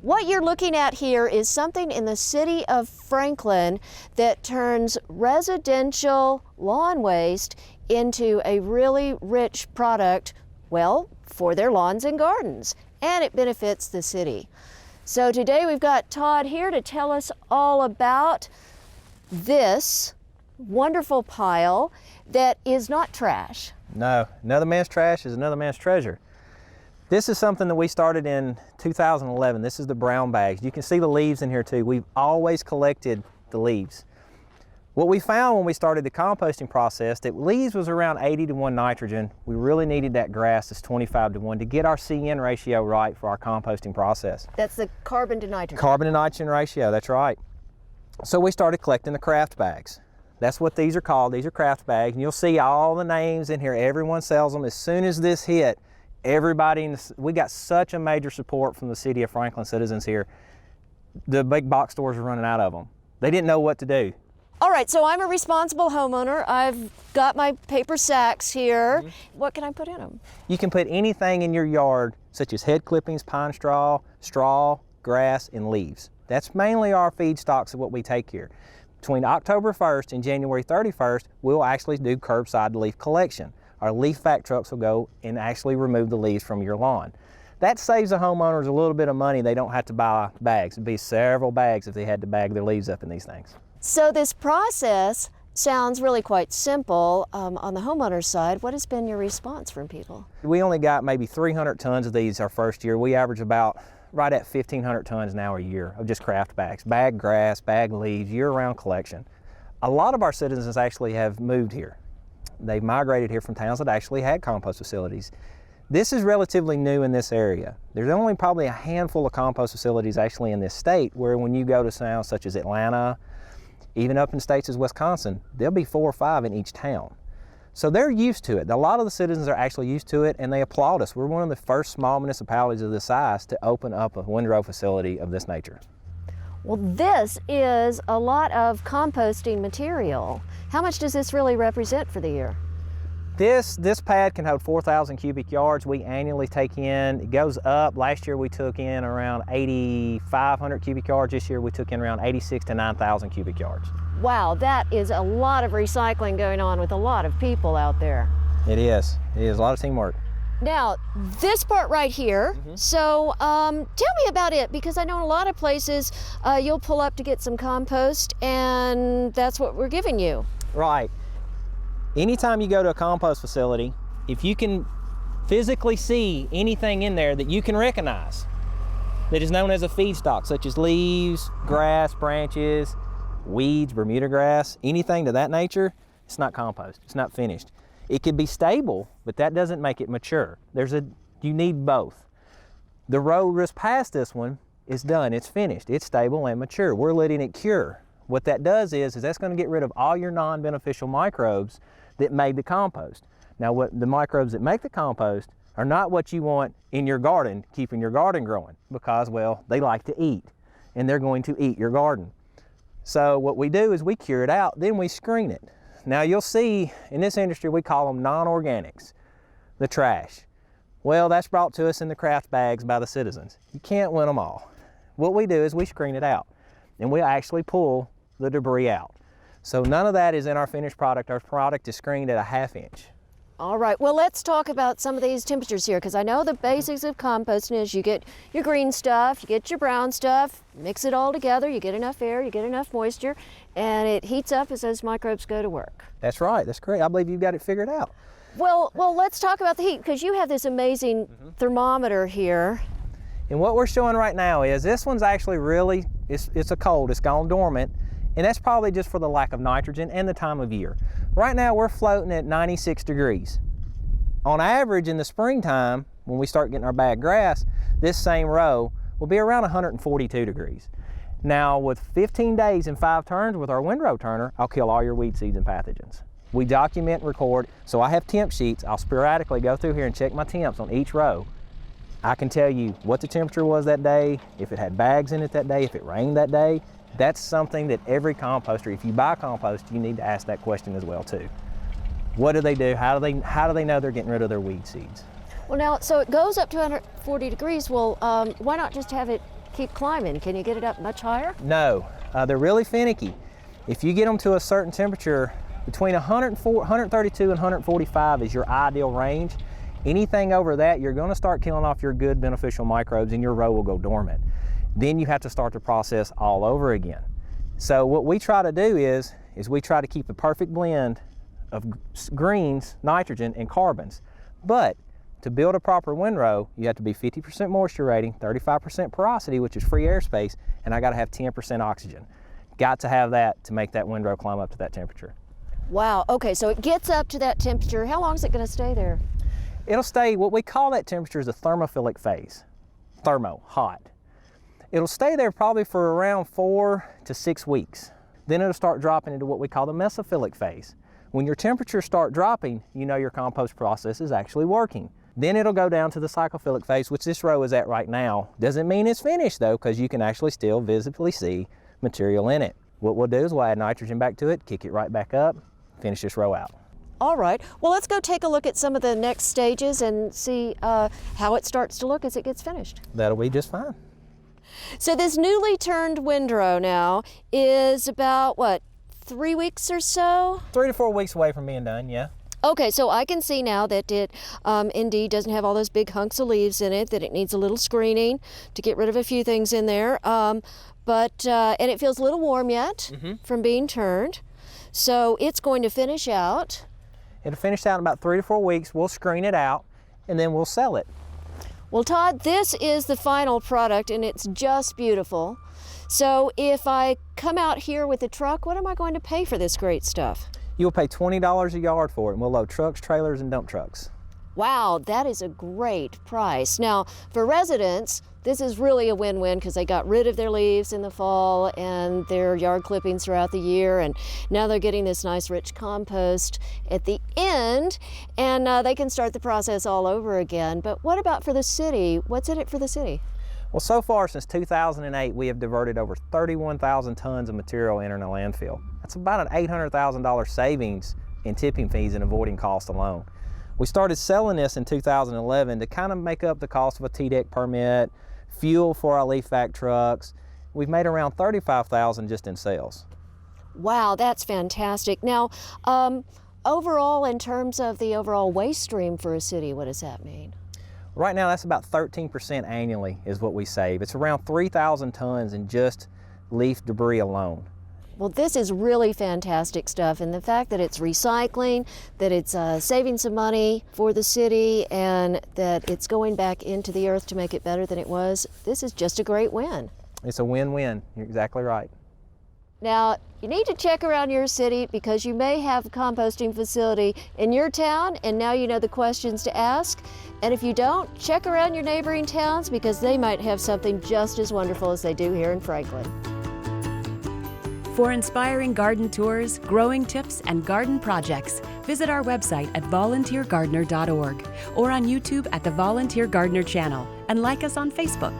What you're looking at here is something in the city of Franklin that turns residential lawn waste into a really rich product, well, for their lawns and gardens, and it benefits the city. So today we've got Todd here to tell us all about this wonderful pile that is not trash. No, another man's trash is another man's treasure. This is something that we started in 2011. This is the brown bags. You can see the leaves in here too. We've always collected the leaves. What we found when we started the composting process, that leaves was around 80-to-1 nitrogen. We really needed that grass that's 25-to-1 to get our CN ratio right for our composting process. That's the carbon to nitrogen. Carbon to nitrogen ratio, that's right. So we started collecting the craft bags. That's what these are called. These are craft bags. And you'll see all the names in here. Everyone sells them. As soon as this hit, everybody, we got such a major support from the city of Franklin citizens here. The big box stores are running out of them. They didn't know what to do. All right, so I'm a responsible homeowner. I've got my paper sacks here. What can I put in them? You can put anything in your yard, such as head clippings, pine straw, grass, and leaves. That's mainly our feedstocks of what we take here. Between October 1st and January 31st, we'll actually do curbside leaf collection. Our leaf vac trucks will go and actually remove the leaves from your lawn. That saves the homeowners a little bit of money. They don't have to buy bags. It'd be several bags if they had to bag their leaves up in these things. So this process sounds really quite simple. On the homeowner's side, what has been your response from people? We only got maybe 300 tons of these our first year. We average about right at 1,500 tons now a year of just craft bags. Bag grass, bag leaves, year-round collection. A lot of our citizens actually have moved here. They've migrated here from towns that actually had compost facilities. This is relatively new in this area. There's only probably a handful of compost facilities actually in this state, where when you go to towns such as Atlanta, even up in states as Wisconsin, there'll be 4 or 5 in each town. So they're used to it. A lot of the citizens are actually used to it, and they applaud us. We're one of the first small municipalities of this size to open up a windrow facility of this nature. Well, this is a lot of composting material. How much does this really represent for the year? This pad can hold 4,000 cubic yards. We annually take in, it goes up. Last year we took in around 8,500 cubic yards. This year we took in around 86 to 9,000 cubic yards. Wow, that is a lot of recycling going on with a lot of people out there. It is a lot of teamwork. Now, this part right here, so tell me about it, because I know in a lot of places you'll pull up to get some compost, and that's what we're giving you. Right. Anytime you go to a compost facility, if you can physically see anything in there that you can recognize that is known as a feedstock, such as leaves, grass, branches, weeds, Bermuda grass, anything to that nature, it's not compost, it's not finished. It could be stable, but that doesn't make it mature. You need both. The road just past this one is done, it's finished, it's stable and mature. We're letting it cure. What that does is that's going to get rid of all your non-beneficial microbes that made the compost. Now, what the microbes that make the compost are not what you want in your garden, keeping your garden growing, because, well, they like to eat, and they're going to eat your garden. So what we do is we cure it out, then we screen it. Now, you'll see in this industry we call them non-organics, the trash. Well, that's brought to us in the craft bags by the citizens. You can't win them all. What we do is we screen it out, and we actually pull the debris out. So none of that is in our finished product. Our product is screened at a 1/2 inch. All right, well, let's talk about some of these temperatures here, because I know the basics of composting is you get your green stuff, you get your brown stuff, mix it all together, you get enough air, you get enough moisture, and it heats up as those microbes go to work. That's right, that's correct. I believe you've got it figured out. Well, let's talk about the heat, because you have this amazing thermometer here. And what we're showing right now is this one's actually really, it's a cold, it's gone dormant, and that's probably just for the lack of nitrogen and the time of year. Right now we're floating at 96 degrees. On average in the springtime, when we start getting our bag grass, this same row will be around 142 degrees. Now with 15 days and 5 turns with our windrow turner, I'll kill all your weed seeds and pathogens. We document and record, so I have temp sheets. I'll sporadically go through here and check my temps on each row. I can tell you what the temperature was that day, if it had bags in it that day, if it rained that day. That's something that every composter, if you buy compost, you need to ask that question as well too. What do they do? How do they know they're getting rid of their weed seeds? Well now, so it goes up to 140 degrees. Well, why not just have it keep climbing? Can you get it up much higher? No, they're really finicky. If you get them to a certain temperature, between 132 and 145 is your ideal range. Anything over that, you're going to start killing off your good beneficial microbes and your row will go dormant. Then you have to start the process all over again. So what we try to do is we try to keep a perfect blend of greens, nitrogen, and carbons. But to build a proper windrow, you have to be 50% moisture rating, 35% porosity, which is free airspace, and I got to have 10% oxygen. Got to have that to make that windrow climb up to that temperature. Wow, okay, so it gets up to that temperature. How long is it going to stay there? It'll stay, what we call that temperature is the thermophilic phase. Thermo, hot. It'll stay there probably for around 4 to 6 weeks. Then it'll start dropping into what we call the mesophilic phase. When your temperatures start dropping, you know your compost process is actually working. Then it'll go down to the cyclophilic phase, which this row is at right now. Doesn't mean it's finished though, because you can actually still visibly see material in it. What we'll do is we'll add nitrogen back to it, kick it right back up, finish this row out. All right, well let's go take a look at some of the next stages and see how it starts to look as it gets finished. That'll be just fine. So this newly turned windrow now is about, what, 3 weeks or so? 3 to 4 weeks away from being done, yeah. Okay, so I can see now that it indeed doesn't have all those big hunks of leaves in it, that it needs a little screening to get rid of a few things in there. And it feels a little warm yet from being turned. So it's going to finish out. It'll finish out in about 3 to 4 weeks. We'll screen it out and then we'll sell it. Well, Todd, this is the final product and it's just beautiful. So if I come out here with a truck, what am I going to pay for this great stuff? You'll pay $20 a yard for it, and we'll load trucks, trailers, and dump trucks. Wow, that is a great price. Now, for residents, this is really a win-win because they got rid of their leaves in the fall and their yard clippings throughout the year, and now they're getting this nice rich compost at the end, and they can start the process all over again. But what about for the city? What's in it for the city? Well, so far since 2008, we have diverted over 31,000 tons of material entering a landfill. That's about an $800,000 savings in tipping fees and avoiding cost alone. We started selling this in 2011 to kind of make up the cost of a TDEC permit, fuel for our leaf vac trucks. We've made around $35,000 just in sales. Wow, that's fantastic. Now, overall, in terms of the overall waste stream for a city, what does that mean? Right now, that's about 13% annually is what we save. It's around 3,000 tons in just leaf debris alone. Well, this is really fantastic stuff, and the fact that it's recycling, that it's saving some money for the city, and that it's going back into the earth to make it better than it was, this is just a great win. It's a win-win. You're exactly right. Now, you need to check around your city because you may have a composting facility in your town, and now you know the questions to ask. And if you don't, check around your neighboring towns because they might have something just as wonderful as they do here in Franklin. For inspiring garden tours, growing tips, and garden projects, visit our website at volunteergardener.org or on YouTube at the Volunteer Gardener channel, and like us on Facebook.